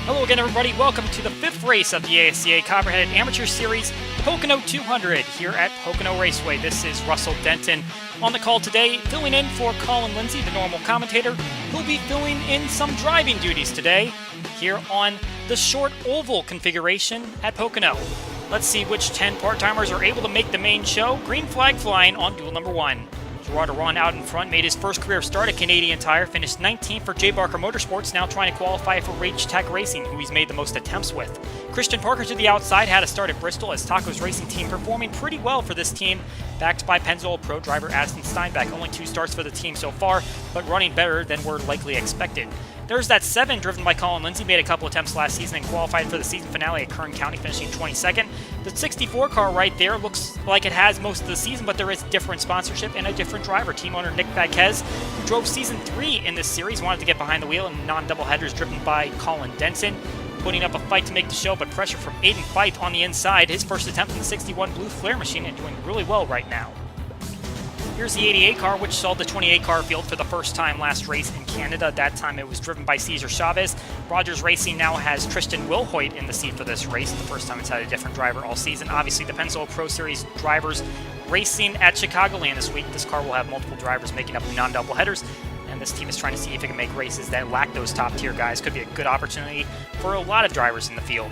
Hello again, everybody. Welcome to the fifth race of the ASCA Copperhead Amateur Series, the Pocono 200 here at Pocono Raceway. This is Russell Denton on the call today, filling in for Colin Lindsay, the normal commentator, who'll be filling in some driving duties today here on the short oval configuration at Pocono. Let's see which 10 part-timers are able to make the main show. Green flag flying on duel number 1. Gerard Aron out in front, made his first career start at Canadian Tire, finished 19th for J. Barker Motorsports, now trying to qualify for Rage Tech Racing, who he's made the most attempts with. Christian Parker to the outside had a start at Bristol as Taco's racing team performing pretty well for this team, backed by Pennzoil Pro driver Aston Steinbeck. Only 2 starts for the team so far, but running better than were likely expected. There's that 7 driven by Colin Lindsay, made a couple attempts last season and qualified for the season finale at Kern County, finishing 22nd. The 64 car right there looks like it has most of the season, but there is different sponsorship and a different driver. Team owner Nick Vaquez, who drove season 3 in this series, wanted to get behind the wheel in non-double headers driven by Colin Denson, putting up a fight to make the show, but pressure from Aiden Fife on the inside. His first attempt in the 61 Blue Flare machine and doing really well right now. Here's the 88 car, which saw the 28 car field for the first time last race in Canada. That time it was driven by Cesar Chavez. Rogers Racing now has Tristan Wilhoit in the seat for this race. The first time it's had a different driver all season. Obviously, the Pennzoil Pro Series drivers racing at Chicagoland this week. This car will have multiple drivers making up non-double headers, and this team is trying to see if it can make races that lack those top-tier guys. Could be a good opportunity for a lot of drivers in the field.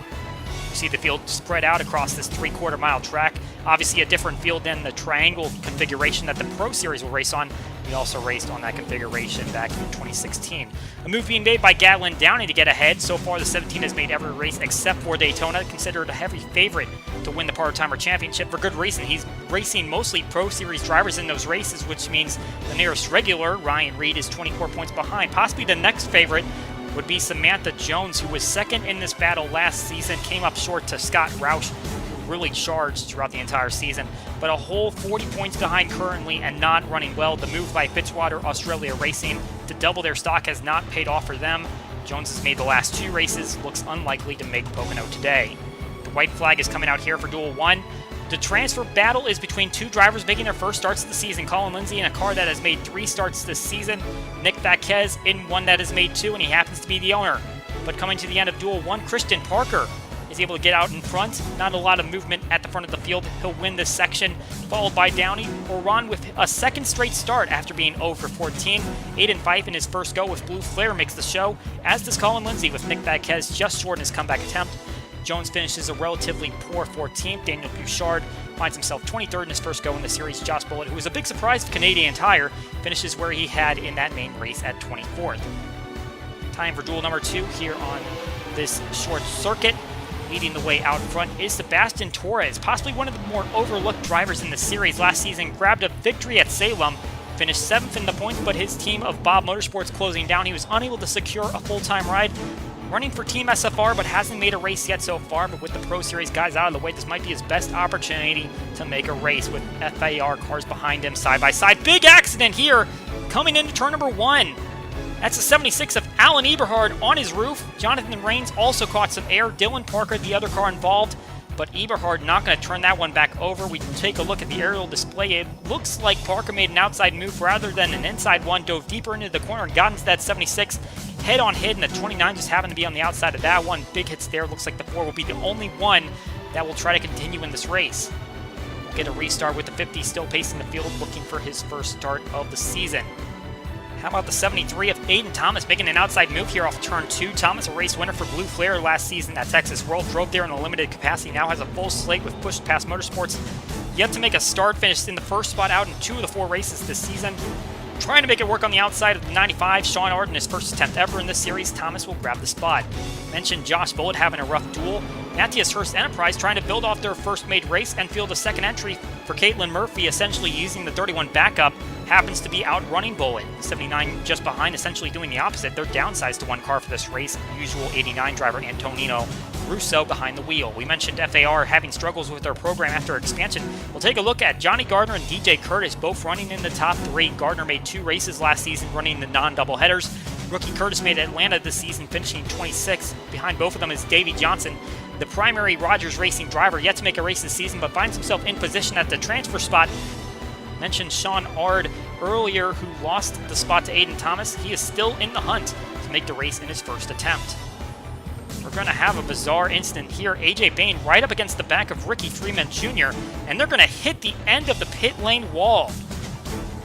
You see the field spread out across this 3/4 mile track. Obviously a different field than the triangle configuration that the Pro Series will race on. We also raced on that configuration back in 2016. A move being made by Gatlin Downey to get ahead. So far the 17 has made every race except for Daytona, considered a heavy favorite to win the part-timer championship for good reason. He's racing mostly Pro Series drivers in those races, which means the nearest regular, Ryan Reed, is 24 points behind. Possibly the next favorite would be Samantha Jones, who was second in this battle last season, came up short to Scott Roush, who really charged throughout the entire season, but a whole 40 points behind currently and not running well. The move by Fitzwater Australia Racing to double their stock has not paid off for them. Jones has made the last 2 races, looks unlikely to make Pocono today. The white flag is coming out here for Duel 1. The transfer battle is between 2 drivers making their first starts of the season. Colin Lindsay in a car that has made 3 starts this season. Nick Vaquez in one that has made 2, and he happens to be the owner. But coming to the end of Duel 1, Christian Parker is able to get out in front. Not a lot of movement at the front of the field. He'll win this section, followed by Downey, or Ron with a second straight start after being 0 for 14. Aiden Fife in his first go with Blue Flare makes the show, as does Colin Lindsay with Nick Vaquez just short in his comeback attempt. Jones finishes a relatively poor 14th. Daniel Bouchard finds himself 23rd in his first go in the series. Josh Bullitt, who was a big surprise for Canadian Tire, finishes where he had in that main race at 24th. Time for duel number 2 here on this short circuit. Leading the way out front is Sebastian Torres, possibly one of the more overlooked drivers in the series. Last season grabbed a victory at Salem, finished 7th in the points, but his team of Bob Motorsports closing down. He was unable to secure a full-time ride. Running for Team SFR, but hasn't made a race yet so far. But with the Pro Series guys out of the way, this might be his best opportunity to make a race with FAR cars behind him side by side. Big accident here coming into turn number 1. That's a 76 of Alan Eberhard on his roof. Jonathan Rains also caught some air. Dylan Parker, the other car involved, but Eberhard not going to turn that one back over. We take a look at the aerial display. It looks like Parker made an outside move rather than an inside one, dove deeper into the corner and got into that 76. Head-on hit, and the 29 just happened to be on the outside of that one. Big hits there. Looks like the 4 will be the only one that will try to continue in this race. We'll get a restart with the 50 still pacing the field, looking for his first start of the season. How about the 73 of Aiden Thomas making an outside move here off turn 2? Thomas, a race winner for Blue Flare last season at Texas World, drove there in a limited capacity, now has a full slate with Push Past Motorsports. Yet to make a start, finished in the first spot out in 2 of the 4 races this season. Trying to make it work on the outside of the 95, Sean Arden, his first attempt ever in this series. Thomas will grab the spot. Mentioned Josh Bullitt having a rough duel. Matthias Hurst Enterprise trying to build off their first made race and field a second entry for Caitlin Murphy, essentially using the 31 backup. Happens to be outrunning Bullitt. 79 just behind, essentially doing the opposite. They're downsized to 1 car for this race. Usual 89 driver Antonino Russo behind the wheel. We mentioned FAR having struggles with their program after expansion. We'll take a look at Johnny Gardner and DJ Curtis, both running in the top 3. Gardner made 2 races last season running the non-double headers. Rookie Curtis made Atlanta this season, finishing 26th. Behind both of them is Davey Johnson, the primary Rogers Racing driver, yet to make a race this season, but finds himself in position at the transfer spot. Mentioned Sean Ard earlier, who lost the spot to Aiden Thomas. He is still in the hunt to make the race in his first attempt. we're going to have a bizarre incident here. AJ Bain right up against the back of Ricky Freeman Jr., and they're going to hit the end of the pit lane wall.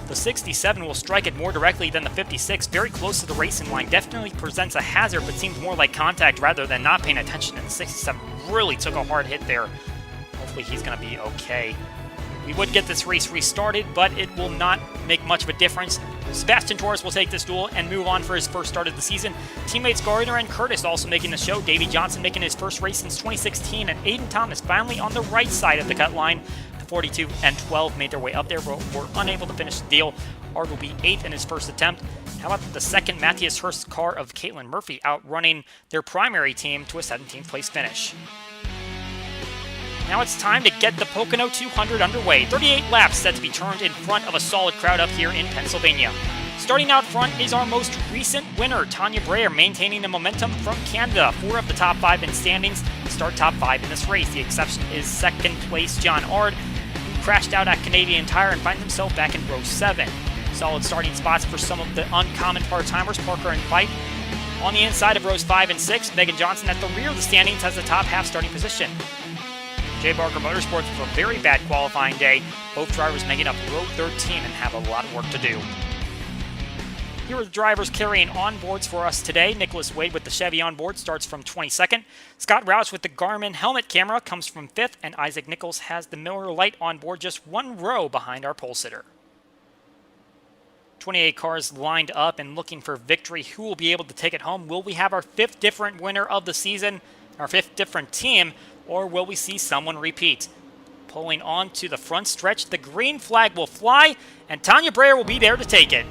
The 67 will strike it more directly than the 56, very close to the racing line. Definitely presents a hazard, but seems more like contact rather than not paying attention. And the 67 really took a hard hit there. Hopefully he's going to be okay. We would get this race restarted, but it will not make much of a difference. Sebastian Torres will take this duel and move on for his first start of the season. Teammates Gardner and Curtis also making the show. Davey Johnson making his first race since 2016, and Aiden Thomas finally on the right side of the cut line. 42 and 12 made their way up there, but were unable to finish the deal. Ard will be 8th in his first attempt. How about the second Matthias Hurst car of Caitlin Murphy outrunning their primary team to a 17th place finish. Now it's time to get the Pocono 200 underway. 38 laps set to be turned in front of a solid crowd up here in Pennsylvania. Starting out front is our most recent winner, Tanya Breyer, maintaining the momentum from Canada. 4 of the top 5 in standings start top 5 in this race. The exception is second place John Ard, who crashed out at Canadian Tire and finds himself back in row 7. Solid starting spots for some of the uncommon part-timers, Parker and Fife. On the inside of rows 5 and 6, Megan Johnson at the rear of the standings has the top half starting position. J. Barker Motorsports with a very bad qualifying day. Both drivers making up row 13 and have a lot of work to do. Here are the drivers carrying onboards for us today. Nicholas Wade with the Chevy onboard starts from 22nd. Scott Roush with the Garmin helmet camera comes from 5th. And Isaac Nichols has the Miller Lite onboard just 1 row behind our pole sitter. 28 cars lined up and looking for victory. Who will be able to take it home? Will we have our 5th different winner of the season, our 5th different team, or will we see someone repeat? Pulling on to the front stretch, the green flag will fly, and Tanya Breyer will be there to take it.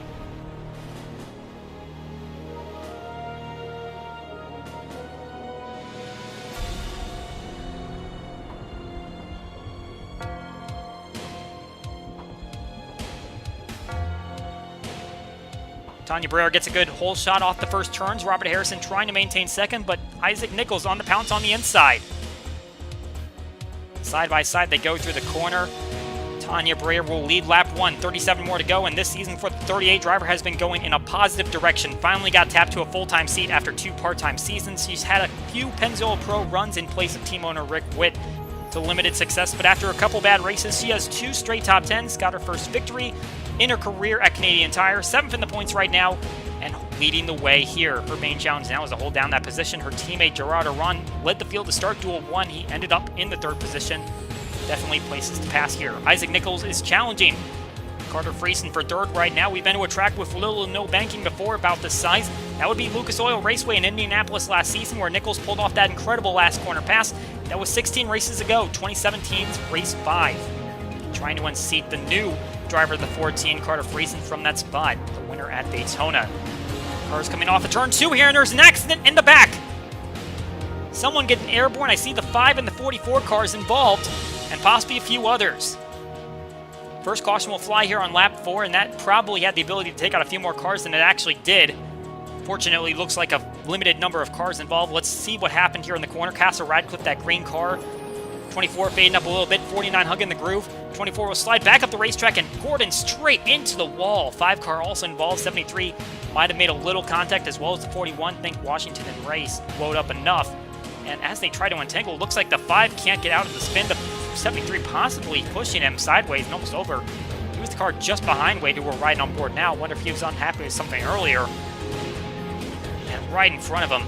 Tanya Breyer gets a good hole shot off the first turns. Robert Harrison trying to maintain second, but Isaac Nichols on the pounce on the inside. Side by side, they go through the corner. Tanya Breyer will lead lap 1, 37 more to go, and this season for the 38 driver has been going in a positive direction. Finally got tapped to a full-time seat after 2 part-time seasons. She's had a few Pennzoil Pro runs in place of team owner Rick Witt to limited success, but after a couple bad races, she has 2 straight top 10s, got her first victory in her career at Canadian Tire, 7th in the points right now, and leading the way here. Her main challenge now is to hold down that position. Her teammate Gerard Aron led the field to start duel 1. He ended up in the 3rd position. Definitely places to pass here. Isaac Nichols is challenging Carter Friesen for 3rd right now. We've been to a track with little or no banking before about this size. That would be Lucas Oil Raceway in Indianapolis last season, where Nichols pulled off that incredible last corner pass. That was 16 races ago, 2017's race 5. Trying to unseat the new driver of the 14, Carter Friesen, from that spot, the winner at Daytona. Cars coming off of turn 2 here, and there's an accident in the back. Someone getting airborne. I see the 5 and the 44 cars involved, and possibly a few others. First caution will fly here on lap 4, and that probably had the ability to take out a few more cars than it actually did. Fortunately, looks like a limited number of cars involved. Let's see what happened here in the corner. Castle Radcliffe, that green car. 24 fading up a little bit, 49 hugging the groove. 24 will slide back up the racetrack, and Gordon straight into the wall. 5 car also involved. 73 might have made a little contact, as well as the 41. Think Washington and Race load up enough. And as they try to untangle, it looks like the 5 can't get out of the spin. The 73 possibly pushing him sideways and almost over. He was the car just behind Wade, who we're riding on board now. Wonder if he was unhappy with something earlier. And right in front of him.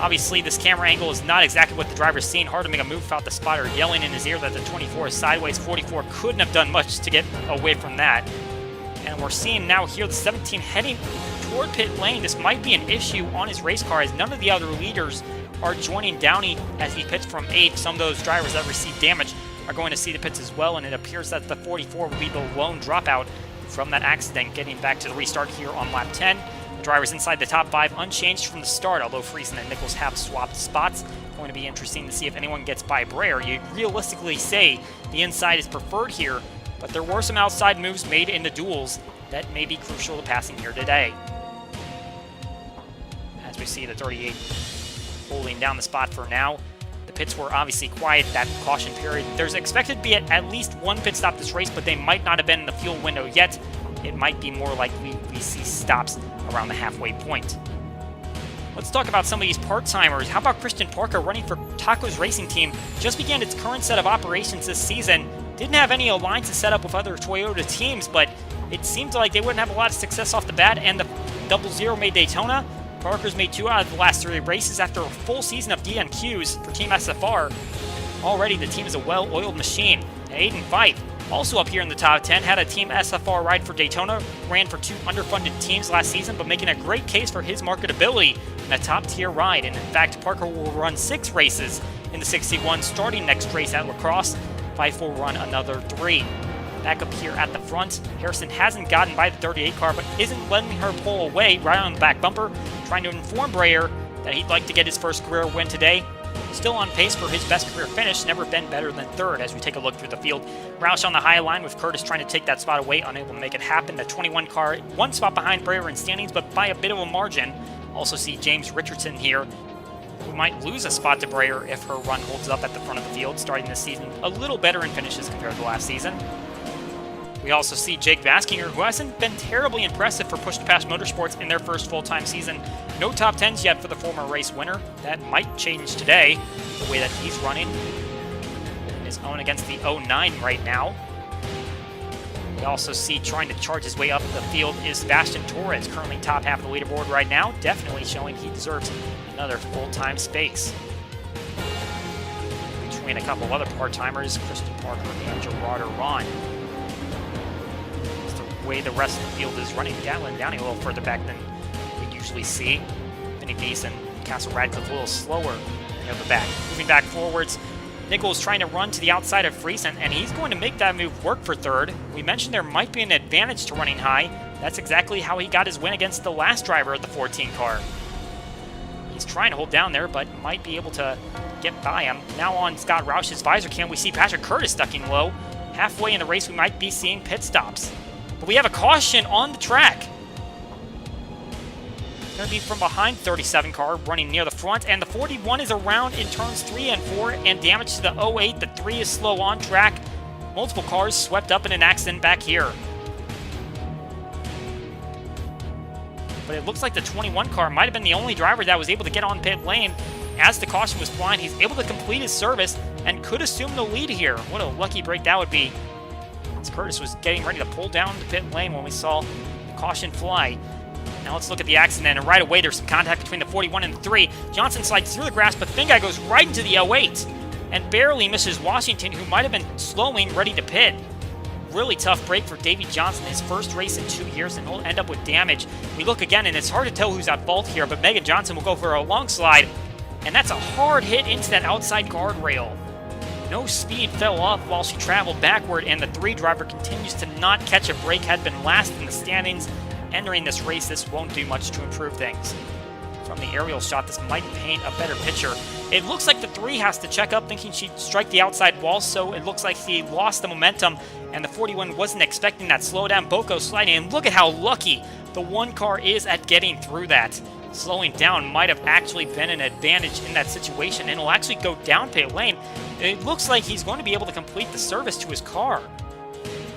Obviously, this camera angle is not exactly what the driver's seen. Hard to make a move without the spotter yelling in his ear that the 24 is sideways. 44 couldn't have done much to get away from that. And we're seeing now here the 17 heading toward pit lane. This might be an issue on his race car, as none of the other leaders are joining Downey as he pits from 8th. Some of those drivers that received damage are going to see the pits as well, and it appears that the 44 will be the lone dropout from that accident, getting back to the restart here on lap 10. The drivers inside the top 5 unchanged from the start, although Friesen and Nichols have swapped spots. Going to be interesting to see if anyone gets by Breyer. You'd realistically say the inside is preferred here, but there were some outside moves made in the duels that may be crucial to passing here today. As we see the 38 holding down the spot for now. The pits were obviously quiet that caution period. There's expected to be at least 1 pit stop this race, but they might not have been in the fuel window yet. It might be more likely we see stops around the halfway point. Let's talk about some of these part-timers. How about Christian Parker running for Taco's Racing Team? Just began its current set of operations this season. Didn't have any alliances set up with other Toyota teams, but it seemed like they wouldn't have a lot of success off the bat, and the 00 made Daytona. Parker's made 2 out of the last 3 races after a full season of DNQs for Team SFR. Already, the team is a well-oiled machine. Aiden Fife, also up here in the top 10, had a Team SFR ride for Daytona, ran for 2 underfunded teams last season, but making a great case for his marketability in a top-tier ride. And in fact, Parker will run 6 races in the 61, starting next race at La Crosse. Fife will run another 3. Back up here at the front, Harrison hasn't gotten by the 38 car, but isn't letting her pull away right on the back bumper, trying to inform Breyer that he'd like to get his first career win today. Still on pace for his best career finish, never been better than 3rd as we take a look through the field. Roush on the high line with Curtis trying to take that spot away, unable to make it happen. The 21 car, 1 spot behind Breyer in standings, but by a bit of a margin. Also see James Richardson here, who might lose a spot to Breyer if her run holds up at the front of the field, starting this season a little better in finishes compared to last season. We also see Jake Baskinger, who hasn't been terribly impressive for Push to Pass Motorsports in their first full-time season. No top 10s yet for the former race winner. That might change today, the way that he's running. His own against the 09 right now. We also see trying to charge his way up the field is Sebastian Torres, currently top half of the leaderboard right now, definitely showing he deserves another full-time space. Between a couple of other part-timers, Christian Parker and Gerard Ron. The way the rest of the field is running, Gatlin down a little further back than we usually see. Vinny Beese and Castle Radcliffe a little slower near the back. Moving back forwards, Nichols trying to run to the outside of Friesen, and he's going to make that move work for 3rd. We mentioned there might be an advantage to running high. That's exactly how he got his win against the last driver of the 14 car. He's trying to hold down there, but might be able to get by him. Now on Scott Roush's visor cam, we see Patrick Curtis ducking low. Halfway in the race, we might be seeing pit stops. But we have a caution on the track. It's going to be from behind 37 car, running near the front, and the 41 is around in turns 3 and 4, and damage to the 08. The 3 is slow on track. Multiple cars swept up in an accident back here. But it looks like the 21 car might have been the only driver that was able to get on pit lane. As the caution was flying, he's able to complete his service and could assume the lead here. What a lucky break that would be. As Curtis was getting ready to pull down the pit lane when we saw the caution fly. Now let's look at the accident, and right away there's some contact between the 41 and the 3. Johnson slides through the grass, but Finguy goes right into the 08 and barely misses Washington, who might have been slowing, ready to pit. Really tough break for Davey Johnson, his first race in 2 years, and he'll end up with damage. We look again, and it's hard to tell who's at fault here, but Megan Johnson will go for a long slide, and that's a hard hit into that outside guardrail. No speed fell off while she traveled backward, and the 3 driver continues to not catch a break, had been last in the standings. Entering this race, this won't do much to improve things. From the aerial shot, this might paint a better picture. It looks like the 3 has to check up, thinking she'd strike the outside wall, so it looks like he lost the momentum, and the 41 wasn't expecting that slowdown. Boko sliding, and look at how lucky the 1 car is at getting through that. Slowing down might have actually been an advantage in that situation, and he'll actually go down pit lane. It looks like he's going to be able to complete the service to his car.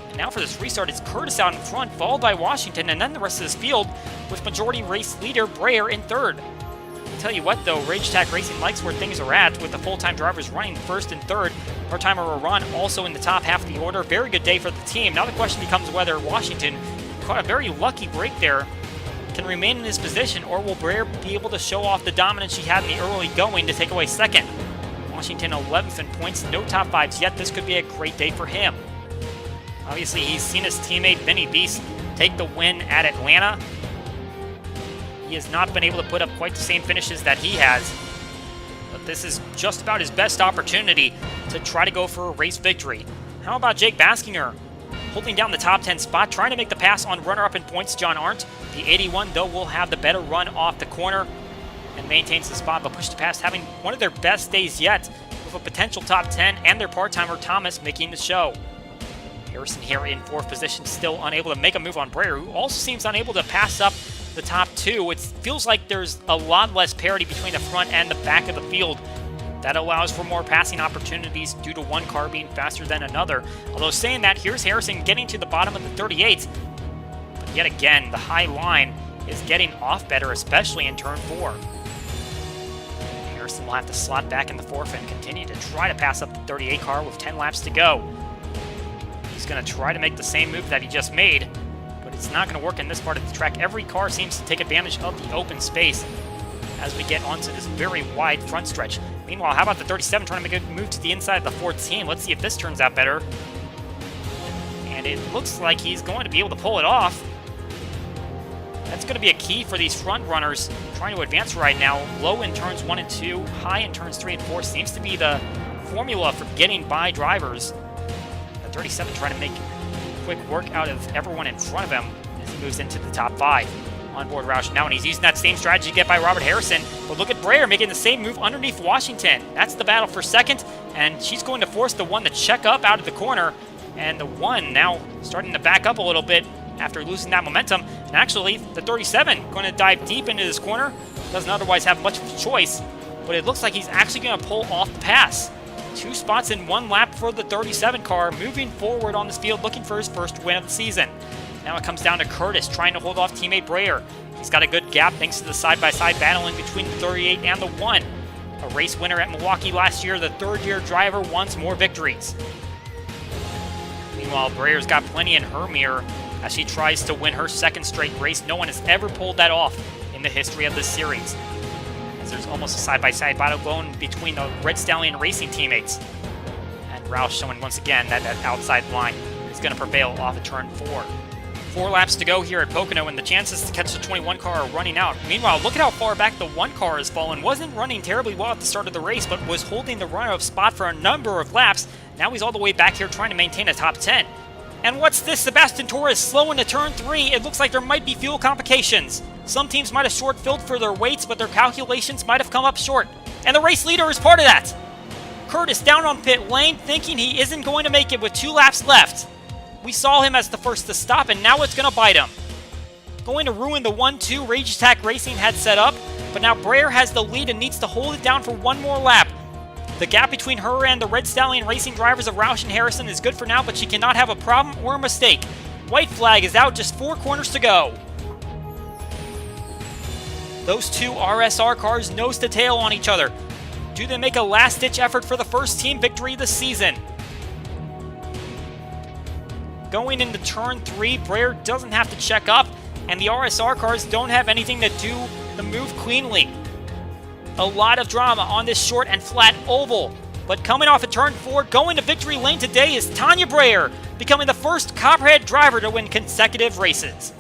And now for this restart, it's Curtis out in front, followed by Washington, and then the rest of this field with majority race leader Breyer in 3rd. I'll tell you what though, Rage Attack Racing likes where things are at, with the full-time drivers running 1st and 3rd. Part-timer Ron also in the top half of the order. Very good day for the team. Now the question becomes whether Washington caught a very lucky break there, can remain in his position, or will Breyer be able to show off the dominance she had in the early going to take away 2nd? Washington 11th in points, no top 5s yet. This could be a great day for him. Obviously, he's seen his teammate Vinny Beese take the win at Atlanta. He has not been able to put up quite the same finishes that he has, but this is just about his best opportunity to try to go for a race victory. How about Jake Baskinger? Holding down the top 10 spot, trying to make the pass on runner-up in points, John Arndt. The 81, though, will have the better run off the corner and maintains the spot, but Push to Pass having one of their best days yet, with a potential top 10 and their part-timer Thomas making the show. Harrison here in 4th position, still unable to make a move on Breyer, who also seems unable to pass up the top 2. It feels like there's a lot less parity between the front and the back of the field. That allows for more passing opportunities due to 1 car being faster than another. Although saying that, here's Harrison getting to the bottom of the 38. But yet again, the high line is getting off better, especially in turn 4. Harrison will have to slot back in the fourth and continue to try to pass up the 38 car with 10 laps to go. He's going to try to make the same move that he just made, but it's not going to work in this part of the track. Every car seems to take advantage of the open space as we get onto this very wide front stretch. Meanwhile, how about the 37 trying to make a move to the inside of the 14? Let's see if this turns out better. And it looks like he's going to be able to pull it off. That's going to be a key for these front runners trying to advance right now. Low in turns 1 and 2, high in turns 3 and 4 seems to be the formula for getting by drivers. The 37 trying to make quick work out of everyone in front of him as he moves into the top 5. Onboard Roush now, and he's using that same strategy to get by Robert Harrison. But look at Breyer making the same move underneath Washington. That's the battle for second, and she's going to force the 1 to check up out of the corner. And the 1 now starting to back up a little bit after losing that momentum. And actually, the 37 going to dive deep into this corner. Doesn't otherwise have much of a choice, but it looks like he's actually going to pull off the pass. 2 spots in 1 lap for the 37 car, moving forward on this field, looking for his first win of the season. Now it comes down to Curtis trying to hold off teammate Breyer. He's got a good gap thanks to the side-by-side battling between the 38 and the 1. A race winner at Milwaukee last year, the third-year driver wants more victories. Meanwhile, Breyer's got plenty in her mirror as she tries to win her second straight race. No one has ever pulled that off in the history of this series, as there's almost a side-by-side battle going between the Red Stallion Racing teammates. And Roush showing once again that that outside line is going to prevail off of turn 4. 4 laps to go here at Pocono, and the chances to catch the 21 car are running out. Meanwhile, look at how far back the 1 car has fallen. Wasn't running terribly well at the start of the race, but was holding the runner-up spot for a number of laps. Now he's all the way back here trying to maintain a top 10. And what's this? Sebastian Torres slow into turn 3. It looks like there might be fuel complications. Some teams might have short-filled for their weights, but their calculations might have come up short. And the race leader is part of that. Curtis down on pit lane, thinking he isn't going to make it with 2 laps left. We saw him as the first to stop, and now it's going to bite him. Going to ruin the 1-2 Rage Attack Racing had set up, but now Breyer has the lead and needs to hold it down for 1 more lap. The gap between her and the Red Stallion Racing drivers of Roush and Harrison is good for now, but she cannot have a problem or a mistake. White flag is out, just 4 corners to go. Those 2 RSR cars nose to tail on each other. Do they make a last-ditch effort for the first team victory this season? Going into turn 3, Breyer doesn't have to check up, and the RSR cars don't have anything to do the move cleanly. A lot of drama on this short and flat oval, but coming off of turn 4, going to victory lane today is Tanya Breyer, becoming the first Copperhead driver to win consecutive races.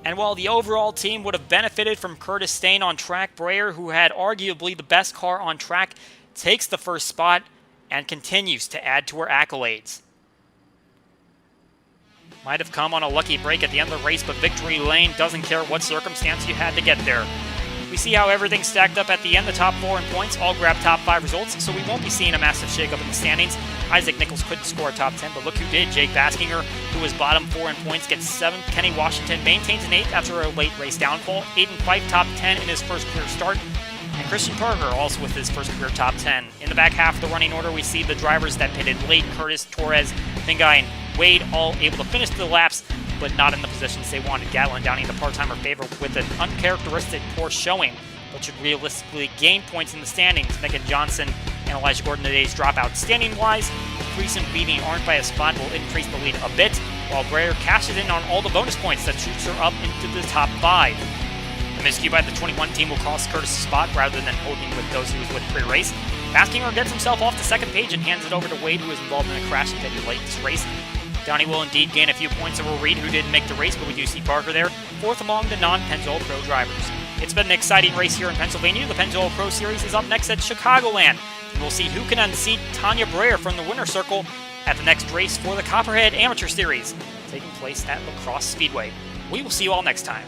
And while the overall team would have benefited from Curtis staying on track, Breyer, who had arguably the best car on track, takes the first spot and continues to add to her accolades. Might have come on a lucky break at the end of the race, but victory lane doesn't care what circumstance you had to get there. We see how everything stacked up at the end. The top 4 in points all grabbed top 5 results, so we won't be seeing a massive shakeup in the standings. Isaac Nichols couldn't score a top 10, but look who did. Jake Baskinger, who was bottom 4 in points, gets 7th. Kenny Washington maintains an 8th after a late race downfall. Aiden Fife top 10 in his first career start. And Christian Parker also with his first career top 10. In the back half of the running order, we see the drivers that pitted late, Curtis, Torres, Fingai, and Wade, all able to finish the laps, but not in the positions they wanted. Gatlin Downing, the part-timer favorite, with an uncharacteristic poor showing, but should realistically gain points in the standings. Megan Johnson and Elijah Gordon today's dropout. Standing-wise, Creason beating Arndt by a spot will increase the lead a bit, while Breyer cashes in on all the bonus points that shoots her up into the top 5. A miscue by the 21 team will cost Curtis a spot rather than holding with those he was with pre-race. Baskinger gets himself off the second page and hands it over to Wade, who was involved in a crash and pitted late this race. Downey will indeed gain a few points over Reed, who didn't make the race, but we do see Parker there, 4th among the non-Pennzoil Pro drivers. It's been an exciting race here in Pennsylvania. The Pennzoil Pro Series is up next at Chicagoland. We'll see who can unseat Tanya Breyer from the winner's circle at the next race for the Copperhead Amateur Series, taking place at La Crosse Speedway. We will see you all next time.